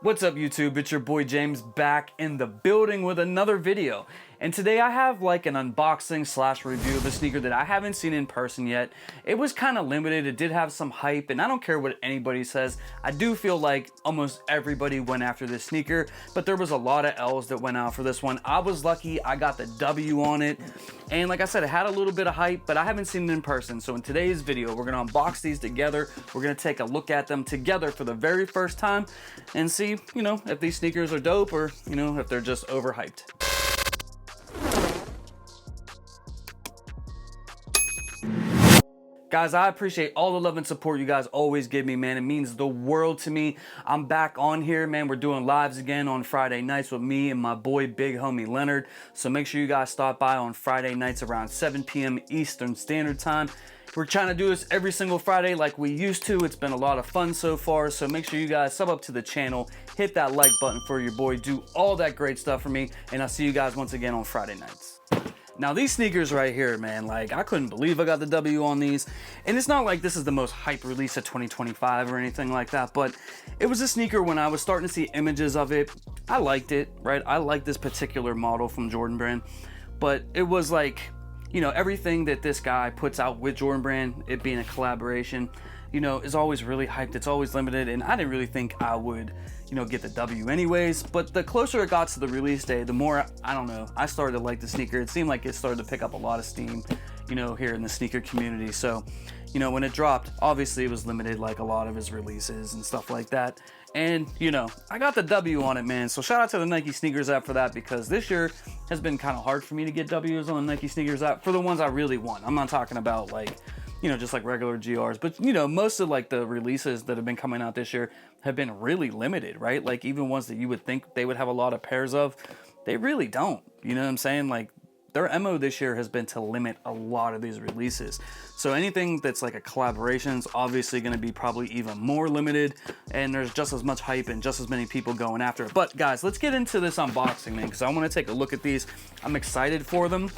What's up YouTube? It's your boy James back in the building with another video. And today I have like an unboxing slash review of a sneaker that I haven't seen in person yet. It was kind of limited, it did have some hype, and I don't care what anybody says. I do feel like almost everybody went after this sneaker, but there was a lot of L's that went out for this one. I was lucky, I got the W on it. And like I said, it had a little bit of hype, but I haven't seen it in person. So in today's video, we're gonna unbox these together. We're gonna take a look at them together for the very first time and see, if these sneakers are dope or, if they're just overhyped. Guys, I appreciate all the love and support you guys always give me, man. It means the world to me. I'm back on here, man. We're doing lives again on Friday nights with me and my boy, big homie Leonard. So make sure you guys stop by on Friday nights around 7 p.m. Eastern Standard Time. We're trying to do this every single Friday like we used to. It's been a lot of fun so far. So make sure you guys sub up to the channel, hit that like button for your boy, do all that great stuff for me. And I'll see you guys once again on Friday nights. Now these sneakers right here, man, like I couldn't believe I got the W on these. And it's not like this is the most hype release of 2025 or anything like that, but it was a sneaker when I was starting to see images of it. I liked it, right? I like this particular model from Jordan Brand, but it was like, everything that this guy puts out with Jordan Brand, it being a collaboration, is always really hyped. It's always limited, and I didn't really think I would, get the W anyways. But the closer it got to the release day, the more, I don't know, I started to like the sneaker. It seemed like it started to pick up a lot of steam, here in the sneaker community. So, when it dropped, obviously it was limited like a lot of his releases and stuff like that. And, I got the W on it, man. So shout out to the Nike Sneakers app for that, because this year has been kind of hard for me to get W's on the Nike Sneakers app for the ones I really want. I'm not talking about like, just like regular GRs, but most of like the releases that have been coming out this year have been really limited, right? Like even ones that you would think they would have a lot of pairs of, they really don't. You know what I'm saying? Like their MO this year has been to limit a lot of these releases. So anything that's like a collaboration is obviously going to be probably even more limited, and there's just as much hype and just as many people going after it. But guys, let's get into this unboxing, man, because I want to take a look at these. I'm excited for them.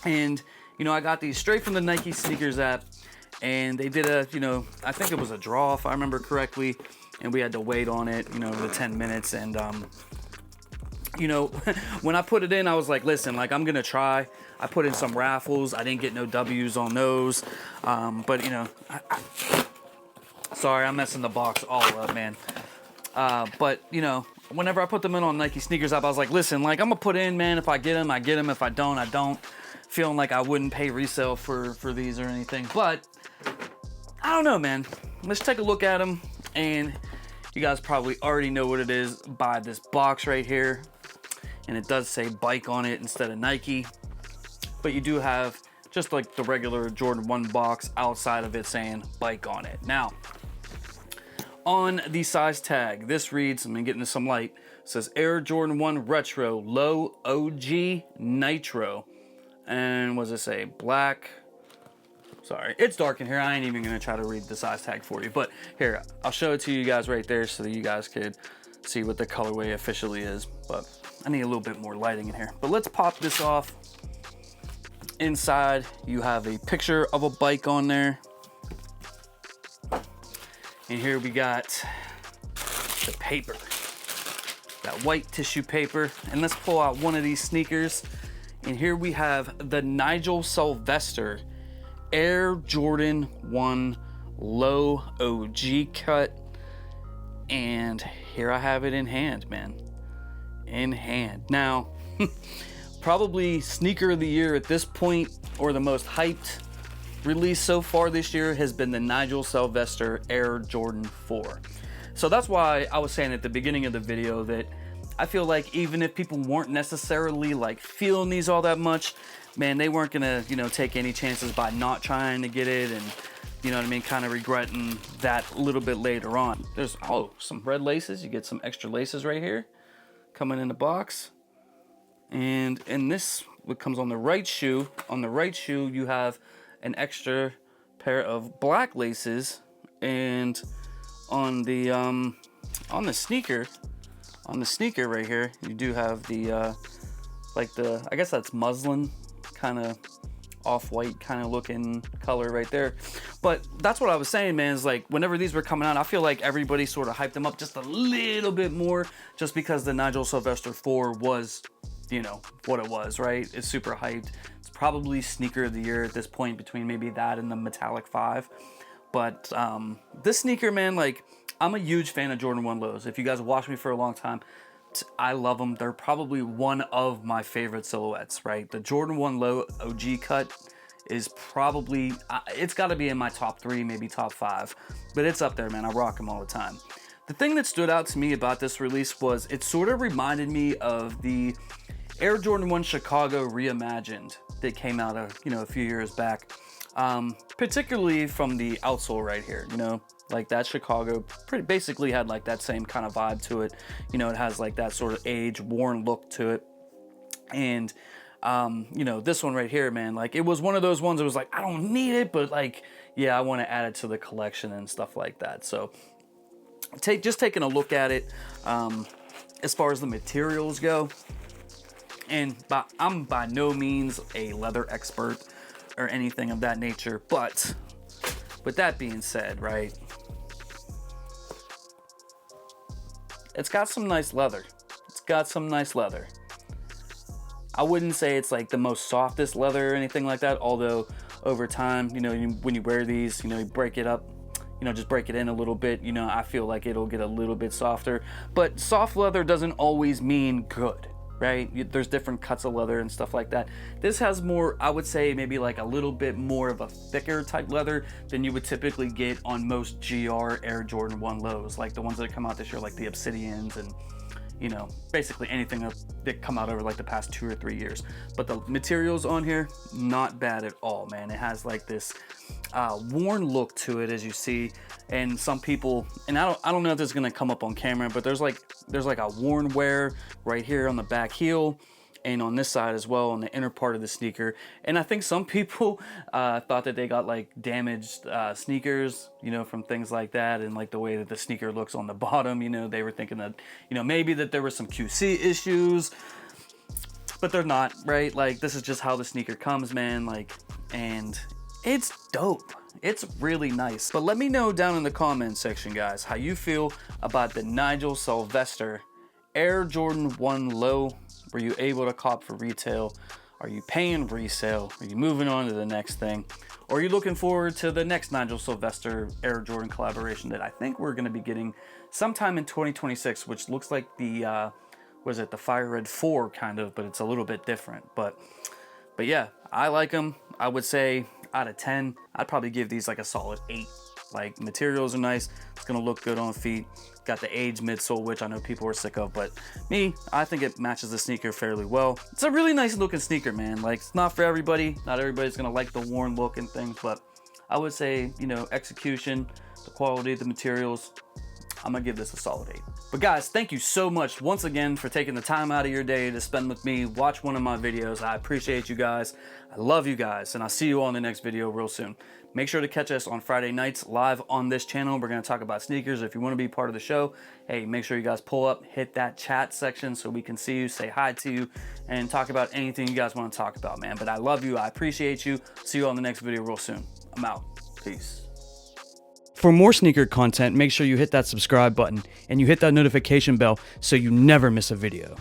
And I got these straight from the Nike Sneakers app, and they did a, I think it was a draw if I remember correctly, and we had to wait on it, the 10 minutes. And, when I put it in, I was like, listen, like I'm going to try. I put in some raffles. I didn't get no W's on those. But, sorry, I'm messing the box all up, man. But, whenever I put them in on Nike Sneakers app, I was like, listen, like I'm going to put in, man, if I get them, I get them. If I don't, I don't. Feeling like I wouldn't pay resale for these or anything, but I don't know, man. Let's take a look at them, and you guys probably already know what it is by this box right here, and it does say bike on it instead of Nike, but you do have just like the regular Jordan 1 box outside of it saying bike on it. Now, on the size tag, this reads, I'm gonna get into some light, it says Air Jordan 1 Retro Low OG Nitro. And what does it say? Black. Sorry, it's dark in here. I ain't even gonna try to read the size tag for you, but here, I'll show it to you guys right there so that you guys could see what the colorway officially is. But I need a little bit more lighting in here. But let's pop this off. Inside, you have a picture of a bike on there. And here we got the paper, that white tissue paper. And let's pull out one of these sneakers. And here we have the Nigel Sylvester Air Jordan 1 Low OG cut. And here I have it in hand, man. In hand. Now, probably sneaker of the year at this point, or the most hyped release so far this year, has been the Nigel Sylvester Air Jordan 4. So that's why I was saying at the beginning of the video that I feel like even if people weren't necessarily like feeling these all that much, man, they weren't gonna, take any chances by not trying to get it, and kind of regretting that a little bit later on. There's some red laces. You get some extra laces right here coming in the box. And in this, what comes on the right shoe, you have an extra pair of black laces, and on the sneaker right here, you do have the I guess that's muslin kind of off-white kind of looking color right there. But that's what I was saying, man, is like whenever these were coming out, I feel like everybody sort of hyped them up just a little bit more, just because the Nigel Sylvester 4 was, you know, what it was, right? It's super hyped. It's probably sneaker of the year at this point, between maybe that and the Metallic 5. But this sneaker, man, like, I'm a huge fan of Jordan 1 lows. If you guys watch me for a long time, I love them. They're probably one of my favorite silhouettes, right? The Jordan 1 low OG cut is probably, it's got to be in my top 3, maybe top 5, but it's up there, man. I rock them all the time. The thing that stood out to me about this release was it sort of reminded me of the Air Jordan 1 Chicago Reimagined that came out a few years back, particularly from the outsole right here, you know, like that Chicago pretty basically had like that same kind of vibe to it. You know, it has like that sort of age worn look to it. And you know, this one right here, man, like it was one of those ones that was like, I don't need it, but like, yeah, I want to add it to the collection and stuff like that. So just taking a look at it, as far as the materials go, and I'm by no means a leather expert or anything of that nature, but with that being said, right, it's got some nice leather. It's got some nice leather. I wouldn't say it's like the most softest leather or anything like that, although over time, you know, when you wear these, you know, you break it up, you know, just break it in a little bit, you know, I feel like it'll get a little bit softer. But soft leather doesn't always mean good, right? There's different cuts of leather and stuff like that. This has more, I would say, maybe like a little bit more of a thicker type leather than you would typically get on most GR Air Jordan 1 lows, like the ones that come out this year, like the Obsidians and, you know, basically anything that come out over like the past 2 or 3 years. But the materials on here, not bad at all, man. It has like this worn look to it, as you see, and some people, and I don't know if this is gonna come up on camera, but there's like a worn wear right here on the back heel and on this side as well, on the inner part of the sneaker. And I think some people thought that they got like damaged sneakers, you know, from things like that, and like the way that the sneaker looks on the bottom, you know, they were thinking that, you know, maybe that there was some QC issues, but they're not, right? Like, this is just how the sneaker comes, man. Like, and it's dope. It's really nice. But let me know down in the comments section, guys, how you feel about the Nigel Sylvester Air Jordan 1 low. Were you able to cop for retail? Are you paying resale? Are you moving on to the next thing? Or are you looking forward to the next Nigel Sylvester Air Jordan collaboration that I think we're going to be getting sometime in 2026, which looks like the, was it the Fire Red 4 kind of, but it's a little bit different. But yeah, I like them. I would say out of 10, I'd probably give these like a solid 8. Like, materials are nice. It's gonna look good on feet. Got the age midsole, which I know people are sick of, but me, I think it matches the sneaker fairly well. It's a really nice looking sneaker, man. Like, it's not for everybody. Not everybody's gonna like the worn look and things, but I would say, you know, execution, the quality, the materials, I'm gonna give this a solid 8. But guys, thank you so much once again for taking the time out of your day to spend with me, watch one of my videos. I appreciate you guys. I love you guys, and I'll see you on the next video real soon. Make sure to catch us on Friday nights live on this channel. We're gonna talk about sneakers. If you wanna be part of the show, hey, make sure you guys pull up, hit that chat section so we can see you, say hi to you, and talk about anything you guys wanna talk about, man. But I love you, I appreciate you. See you on the next video real soon. I'm out, peace. For more sneaker content, make sure you hit that subscribe button and you hit that notification bell so you never miss a video.